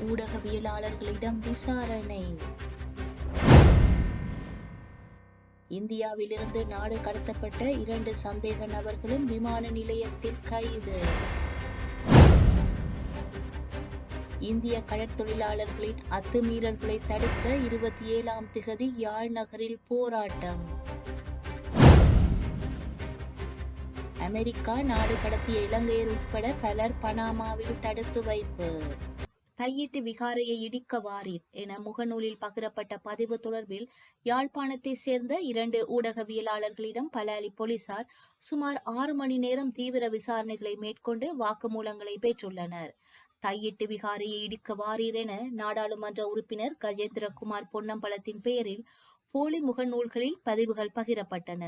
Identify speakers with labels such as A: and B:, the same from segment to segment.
A: ஊடகவியலாளர்களிடம் விசாரணை. இந்தியாவிலிருந்து நாடு கடத்தப்பட்ட 2 சந்தேக நபர்களும் விமான நிலையத்தில் கைது. இந்திய கடற்தொழிலாளர்களின் அத்துமீறல்களை தடுக்க 27ஆம் திகதி யாழ் நகரில் போராட்டம். அமெரிக்கா நாடு கடத்திய இலங்கையர் உட்பட பலர் பனாமாவில் தடுத்து வைப்பு. தையிட்டு விகாரையை இடிக்க வாரீர் என முகநூலில் பகிரப்பட்ட பதிவு தொடர்பில் யாழ்ப்பாணத்தைச் சேர்ந்த 2 ஊடகவியலாளர்களிடம் பலாலி போலீசார் சுமார் 6 மணி நேரம் தீவிர விசாரணைகளை மேற்கொண்டு வாக்குமூலங்களை பெற்றுள்ளனர். தையிட்டு விகாரையை இடிக்க வாரீர் என நாடாளுமன்ற உறுப்பினர் கஜேந்திரகுமார் பொன்னம்பலத்தின் பெயரில் போலி முகநூல்களில் பதிவுகள் பகிரப்பட்டன.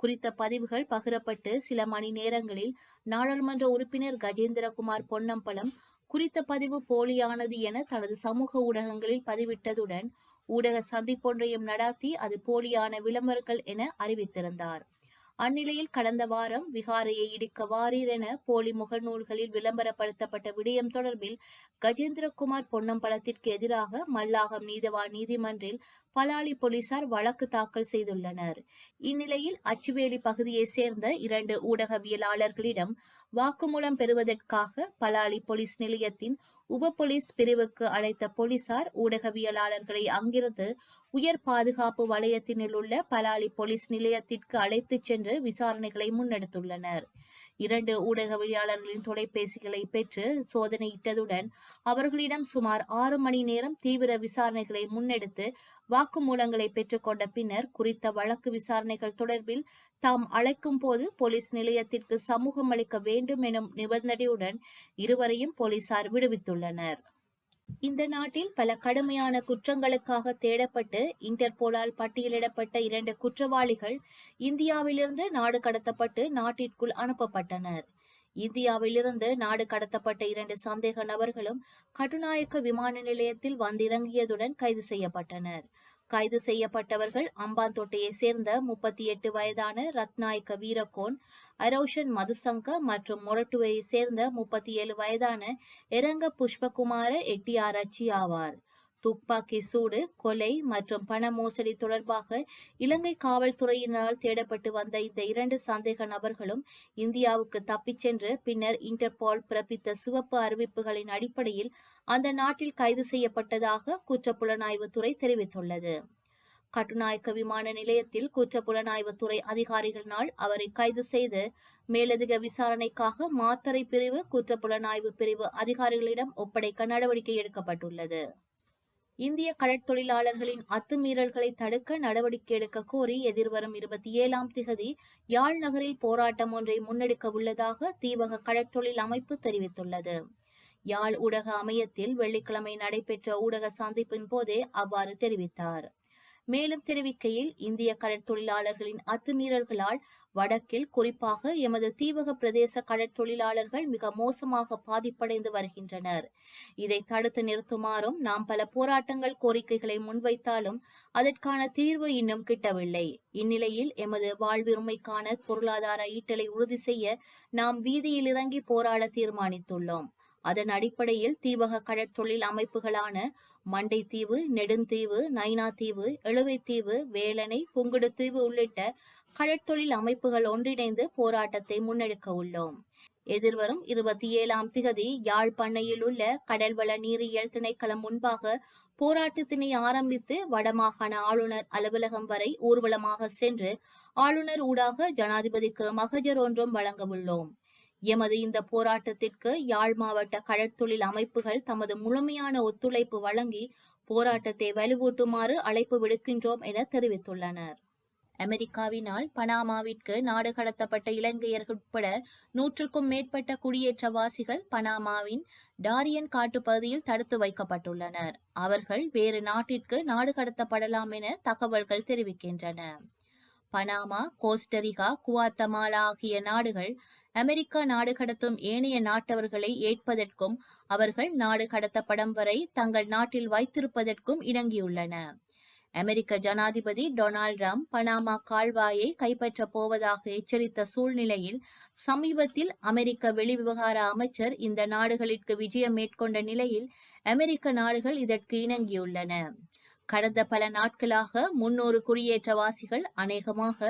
A: குறித்த பதிவுகள் பகிரப்பட்டு சில மணி நேரங்களில் நாடாளுமன்ற உறுப்பினர் கஜேந்திரகுமார் பொன்னம்பலம் குறித்த பதிவு போலியானது என தனது சமூக ஊடகங்களில் பதிவிட்டதுடன் ஊடக சந்திப்பொன்றையும் நடாத்தி அது போலியான விளம்பரங்கள் என அறிவித்திருந்தார். அந்நிலையில் கடந்த வாரம் விகாரையை இடிக்க வாரீர் என போலி முகநூல்களில் விளம்பரப்படுத்தப்பட்ட விடயம் தொடர்பில் கஜேந்திரகுமார் பொன்னம்பலத்திற்கு எதிராக மல்லாகம் நீதவான் நீதிமன்றில் பலாலி போலீசார் வழக்கு தாக்கல் செய்துள்ளனர். இந்நிலையில் அச்சுவேலி பகுதியைச் சேர்ந்த 2 ஊடகவியலாளர்களிடம் வாக்குமூலம் பெறுவதற்காக பலாலி போலீஸ் நிலையத்தின் உப போலீஸ் பிரிவுக்கு அழைத்த போலீசார் ஊடகவியலாளர்களை அங்கிருந்து உயர் பாதுகாப்பு வலயத்தினுள் உள்ள பலாலி போலீஸ் நிலையத்திற்கு அழைத்துச் சென்று விசாரணைகளை முன்னெடுத்துள்ளனர். 2 ஊடகவியலாளர்களின் தொலைபேசிகளை பெற்று சோதனையிட்டதுடன் அவர்களிடம் சுமார் 6 மணி நேரம் தீவிர விசாரணைகளை முன்னெடுத்து வாக்குமூலங்களை பெற்றுக்கொண்ட பின்னர் குறித்த வழக்கு விசாரணைகள் தொடர்பில் தாம் அழைக்கும் போது போலீஸ் நிலையத்திற்கு சமூகம் அளிக்க வேண்டும் எனும் நிபந்தனையுடன் இருவரையும் போலீசார் விடுவித்துள்ளனர். இந்த நாட்டில் பல கடுமையான குற்றங்களுக்காக தேடப்பட்டு இன்டர்போலால் பட்டியலிடப்பட்ட 2 குற்றவாளிகள் இந்தியாவிலிருந்து நாடு கடத்தப்பட்டு நாட்டிற்குள் அனுப்பப்பட்டனர். இந்தியாவிலிருந்து நாடு கடத்தப்பட்ட 2 சந்தேக நபர்களும் கட்டுநாயக்க விமான நிலையத்தில் வந்திறங்கியதுடன் கைது செய்யப்பட்டனர். கைது செய்யப்பட்டவர்கள் அம்பாந்தோட்டையை சேர்ந்த 38 வயதான ரத்நாயக்க வீரகோன், அரோஷன் மதுசங்க மற்றும் மொரட்டுவையை சேர்ந்த 37 வயதான எரங்க புஷ்பகுமார எட்டியாராச்சி ஆவார். துப்பாக்கி சூடு, கொலை மற்றும் பண மோசடி தொடர்பாக இலங்கை காவல்துறையினரால் தேடப்பட்டு வந்த இந்த 2 சந்தேக நபர்களும் இந்தியாவுக்கு தப்பிச் சென்று பின்னர் இன்டர்போல் பிறப்பித்த சிவப்பு அறிவிப்புகளின் அடிப்படையில் அந்த நாட்டில் கைது செய்யப்பட்டதாக குற்றப்புலனாய்வுத்துறை தெரிவித்துள்ளது. கட்டுநாயக்க விமான நிலையத்தில் குற்றப்புலனாய்வுத்துறை அதிகாரிகளினால் அவரை கைது செய்து மேலதிக விசாரணைக்காக மாத்தறை பிரிவு குற்றப்புலனாய்வு பிரிவு அதிகாரிகளிடம் ஒப்படைக்க நடவடிக்கை எடுக்கப்பட்டுள்ளது. இந்திய கடற்தொழிலாளர்களின் அத்துமீறல்களை தடுக்க நடவடிக்கை எடுக்க கோரி எதிர்வரும் 27ஆம் திகதி யாழ் நகரில் போராட்டம் ஒன்றை முன்னெடுக்க உள்ளதாக தீவக கடற்தொழில் அமைப்பு தெரிவித்துள்ளது. யாழ் ஊடக அமையத்தில் வெள்ளிக்கிழமை நடைபெற்ற ஊடக சந்திப்பின் போதே அவ்வாறு தெரிவித்தார். மேலும் தெரிவிக்கையில், இந்திய கடற்தொழிலாளர்களின் அத்துமீறல்களால் வடக்கில் குறிப்பாக எமது தீவக பிரதேச கடற்தொழிலாளர்கள் மிக மோசமாக பாதிப்படைந்து வருகின்றனர். இதை தடுத்து நிறுத்துமாறும் நாம் பல போராட்டங்கள் கோரிக்கைகளை முன்வைத்தாலும் அதற்கான தீர்வு இன்னும் கிட்டவில்லை. இந்நிலையில் எமது வாழ்வுரிமைக்கான பொருளாதார ஈட்டலை உறுதி செய்ய நாம் வீதியில் இறங்கி போராட தீர்மானித்துள்ளோம். அதன் அடிப்படையில் தீவக கடற்தொழில் அமைப்புகளான மண்டைத்தீவு, நெடுந்தீவு, நைனாதீவு, எழுவைத்தீவு, வேலனை, புங்குடுதீவு உள்ளிட்ட கடற்தொழில் அமைப்புகள் ஒன்றிணைந்து போராட்டத்தை முன்னெடுக்க உள்ளோம். எதிர்வரும் 27ஆம் திகதி யாழ் பண்ணையில் உள்ள கடல்வள நீரியல் திணைக்களம் முன்பாக போராட்டத்தினை ஆரம்பித்து வடமாகாண ஆளுநர் அலுவலகம் வரை ஊர்வலமாக சென்று ஆளுநர் ஊடாக ஜனாதிபதிக்கு மகஜர் ஒன்றும் வழங்க உள்ளோம். எமது இந்த போராட்டத்திற்கு யாழ் மாவட்ட கடற்தொழில் அமைப்புகள் தமது முழுமையான ஒத்துழைப்பு வழங்கி போராட்டத்தை வலுவூட்டுமாறு அழைப்பு விடுக்கின்றோம் என தெரிவித்துள்ளனர். அமெரிக்காவினால் பனாமாவிற்கு நாடு கடத்தப்பட்ட இலங்கையர்கள் உட்பட 100க்கும் மேற்பட்ட குடியேற்றவாசிகள் பனாமாவின் டாரியன் காட்டுப்பகுதியில் தடுத்து வைக்கப்பட்டுள்ளனர். அவர்கள் வேறு நாட்டிற்கு நாடு கடத்தப்படலாம் என தகவல்கள் தெரிவிக்கின்றன. பனாமா, கோஸ்டரிகா, குவாத்தமாலா ஆகிய நாடுகள் அமெரிக்கா நாடு கடத்தும் ஏனைய நாட்டவர்களை ஏற்பதற்கும் அவர்கள் நாடு கடத்தப்படும் வரை தங்கள் நாட்டில் வைத்திருப்பதற்கும் இணங்கியுள்ளன. அமெரிக்க ஜனாதிபதி டொனால்ட் ட்ரம்ப் பனாமா கால்வாயை கைப்பற்றப் போவதாக எச்சரித்த சூழ்நிலையில் சமீபத்தில் அமெரிக்க வெளிவிவகார அமைச்சர் இந்த நாடுகளிற்கு விஜயம் மேற்கொண்ட நிலையில் அமெரிக்க நாடுகள் இதற்கு இணங்கியுள்ளன. கடந்த பல நாட்களாக 300 குடியேற்றவாசிகள், அநேகமாக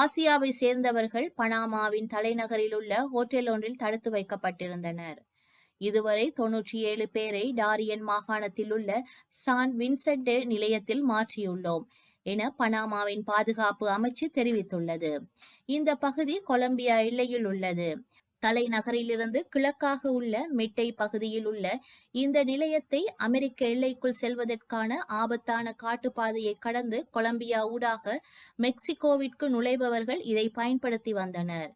A: ஆசியாவை சேர்ந்தவர்கள், பனாமாவின் தலைநகரில் உள்ள ஹோட்டல் ஒன்றில் தடுத்து வைக்கப்பட்டிருந்தனர். இதுவரை 97 பேரை டாரியன் மாகாணத்தில் உள்ள சான் வின்சென்ட் நிலையத்தில் மாற்றியுள்ளோம் என பனாமாவின் பாதுகாப்பு அமைச்சு தெரிவித்துள்ளது. இந்த பகுதி கொலம்பியா எல்லையில் உள்ளது. தலைநகரிலிருந்து கிழக்காக உள்ள மெட்டை பகுதியில் உள்ள இந்த நிலையத்தை அமெரிக்க எல்லைக்குள் செல்வதற்கான ஆபத்தான காட்டுப்பாதையை கடந்து கொலம்பியா ஊடாக மெக்சிகோவிற்கு நுழைபவர்கள் இதை பயன்படுத்தி வந்தனர்.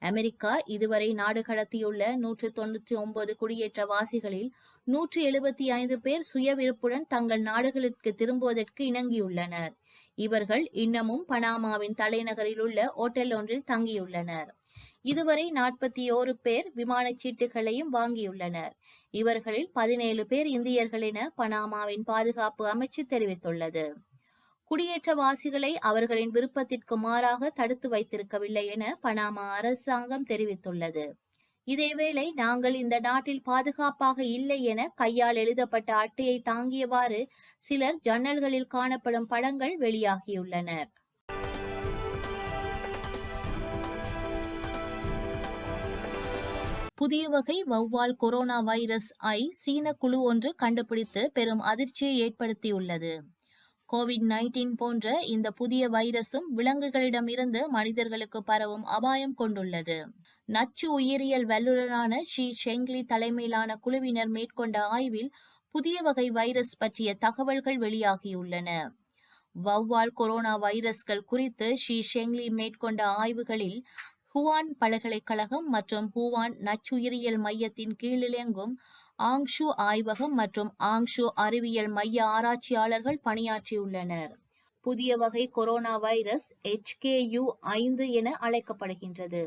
A: அமெரிக்கா இதுவரை நாடு கடத்தியுள்ள 199 குடியேற்றவாசிகளில் 175 பேர் சுயவிருப்புடன் தங்கள் நாடுகளுக்கு திரும்புவதற்கு இணங்கியுள்ளனர். இவர்கள் இன்னமும் பனாமாவின் தலைநகரில் உள்ள ஓட்டல் ஒன்றில் தங்கியுள்ளனர். இதுவரை 41 பேர் விமானச் சீட்டுகளையும் வாங்கியுள்ளனர். இவர்களில் 17 பேர் இந்தியர்கள் என பனாமாவின் பாதுகாப்பு அமைச்சு தெரிவித்துள்ளது. குடியேற்றவாசிகளை அவர்களின் விருப்பத்திற்கு மாறாக தடுத்து வைத்திருக்கவில்லை என பனாமா அரசாங்கம் தெரிவித்துள்ளது. இதேவேளை நாங்கள் இந்த நாட்டில் பாதுகாப்பாக இல்லை என கையால் எழுதப்பட்ட அட்டையை தாங்கியவாறு சிலர் ஜன்னல்களில் காணப்படும் படங்கள் வெளியாகியுள்ளனர். புதிய வகை வௌவால் கொரோனா வைரஸ் ஐ சீன குழு ஒன்று கண்டுபிடித்து பெரும் அதிர்ச்சியை ஏற்படுத்தியுள்ளது. கோவிட்-19 போன்ற இந்த புதிய வைரசும் விலங்குகளிடமிருந்து மனிதர்களுக்கு பரவும் அபாயம் கொண்டுள்ளது. நச்சு உயிரியல் வல்லுநரான ஷி ஷெங்லி தலைமையிலான குழுவினர் மேற்கொண்ட ஆய்வில் புதிய வகை வைரஸ் பற்றிய தகவல்கள் வெளியாகியுள்ளன. வௌவால் கொரோனா வைரஸ்கள் குறித்து ஷி ஷெங்லி மேற்கொண்ட ஆய்வுகளில் ஹுவான் பல்கலைக்கழகம் மற்றும் ஹுவான் நச்சுயிரியல் மையத்தின் கீழியங்கும் ஆங்ஷு ஆய்வகம் மற்றும் ஆங்ஷு அறிவியல் மைய ஆராய்ச்சியாளர்கள் பணியாற்றியுள்ளனர். புதிய வகை கொரோனா வைரஸ் HKU-5 என அழைக்கப்படுகின்றது.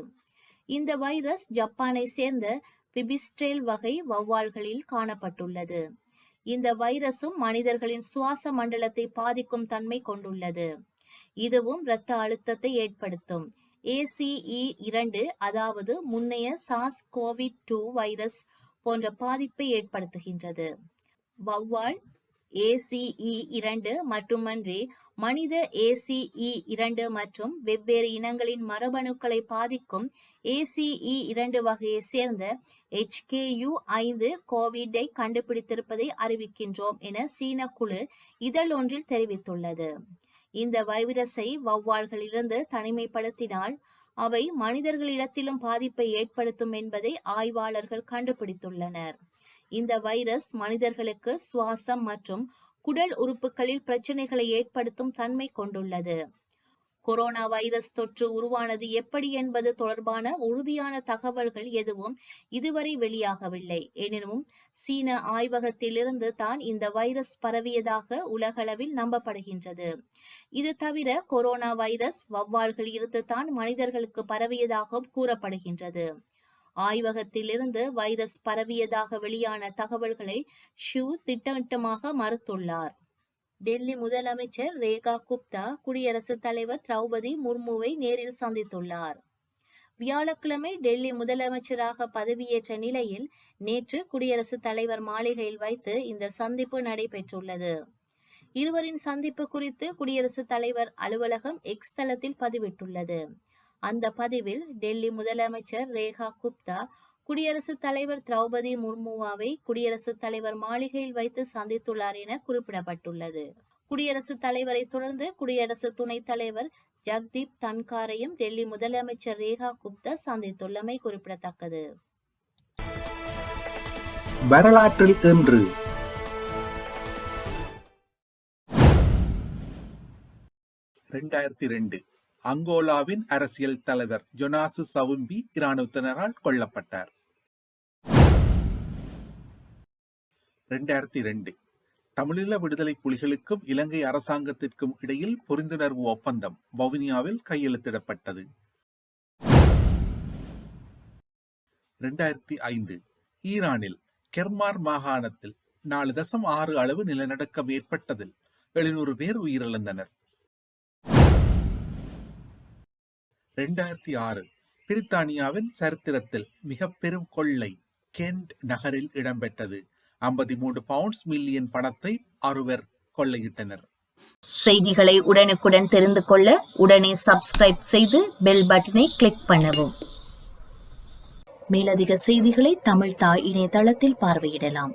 A: இந்த வைரஸ் ஜப்பானை சேர்ந்த பிபிஸ்ட்ரெல் வகை வௌவால்களில் காணப்பட்டுள்ளது. இந்த வைரசும் மனிதர்களின் சுவாச மண்டலத்தை பாதிக்கும் தன்மை கொண்டுள்ளது. இதுவும் இரத்த அழுத்தத்தை ஏற்படுத்தும். ACE2 அதாவது முன்னைய SARS-CoV-2 வைரஸ் போன்ற பாதிப்பை ஏற்படுத்துகின்றது. வௌவால் ACE2 மட்டுமன்றி மனித ACE2 மற்றும் வெவ்வேறு இனங்களின் மரபணுக்களை பாதிக்கும் ACE2 வகையை சேர்ந்த HKU-5 கோவிடை கண்டுபிடித்திருப்பதை அறிவிக்கின்றோம் என சீன குழு இதழ் ஒன்றில் தெரிவித்துள்ளது. இந்த வைரஸை வௌவால்களிலிருந்து தனிமைப்படுத்தினால் அவை மனிதர்களிடத்திலும் பாதிப்பை ஏற்படுத்தும் என்பதை ஆய்வாளர்கள் கண்டுபிடித்துள்ளனர். இந்த வைரஸ் மனிதர்களுக்கு சுவாசம் மற்றும் குடல் உறுப்புகளில் பிரச்சனைகளை ஏற்படுத்தும் தன்மை கொண்டுள்ளது. கொரோனா வைரஸ் தொற்று உருவானது எப்படி என்பது தொடர்பான உறுதியான தகவல்கள் எதுவும் இதுவரை வெளியாகவில்லை. எனினும் சீன ஆய்வகத்திலிருந்து தான் இந்த வைரஸ் பரவியதாக உலகளவில் நம்பப்படுகின்றது. இது தவிர கொரோனா வைரஸ் வௌவால்களில் இருந்து தான் மனிதர்களுக்கு பரவியதாகவும் கூறப்படுகின்றது. ஆய்வகத்திலிருந்து வைரஸ் பரவியதாக வெளியான தகவல்களை ஷூ திட்டவட்டமாக மறுத்துள்ளார். டெல்லி முதலமைச்சர் ரேகா குப்தா குடியரசுத் தலைவர் திரௌபதி முர்முவை நேரில் சந்தித்துள்ளார். வியாழக்கிழமை டெல்லி முதலமைச்சராக பதவியேற்ற நிலையில் நேற்று குடியரசுத் தலைவர் மாளிகையில் வைத்து இந்த சந்திப்பு நடைபெற்றுள்ளது. இருவரின் சந்திப்பு குறித்து குடியரசுத் தலைவர் அலுவலகம் எக்ஸ் தளத்தில் பதிவிட்டுள்ளது. அந்த பதிவில் டெல்லி முதலமைச்சர் ரேகா குப்தா குடியரசுத் தலைவர் திரௌபதி முர்முவை குடியரசுத் தலைவர் மாளிகையில் வைத்து சந்தித்துள்ளார் என குறிப்பிடப்பட்டுள்ளது. குடியரசுத் தலைவரை தொடர்ந்து குடியரசு துணைத் தலைவர் ஜக்தீப் தன்காரையும் டெல்லி முதலமைச்சர் ரேகா குப்தா சந்தித்துள்ளமை குறிப்பிடத்தக்கது.
B: வரலாற்றில் இன்று 2002 அங்கோலாவின் அரசியல் தலைவர் ஜொனாசு சவும்பி இராணுவத்தினரால் கொல்லப்பட்டார். 2002 தமிழீழ விடுதலை புலிகளுக்கும் இலங்கை அரசாங்கத்திற்கும் இடையில் புரிந்துணர்வு ஒப்பந்தம் வவுனியாவில் கையெழுத்திடப்பட்டது. 2005 ஈரானில் கெர்மான் மாகாணத்தில் 4.6 அளவு நிலநடுக்கம் ஏற்பட்டதில் 700 பேர் உயிரிழந்தனர். 2006 பிரித்தானியாவின் சரித்திரத்தில் மிக பெரும் கொள்ளை கென்ட் நகரில் இடம்பெற்றது. 53 பவுண்ட்ஸ் மில்லியன் பணத்தை 6 கொள்ளையிட்டனர்.
A: செய்திகளை உடனுக்குடன் தெரிந்து கொள்ள உடனே சப்ஸ்கிரைப் செய்து பெல் பட்டனை கிளிக் பண்ணவும். மேலதிக செய்திகளை தமிழ் தாய் இணையதளத்தில் பார்வையிடலாம்.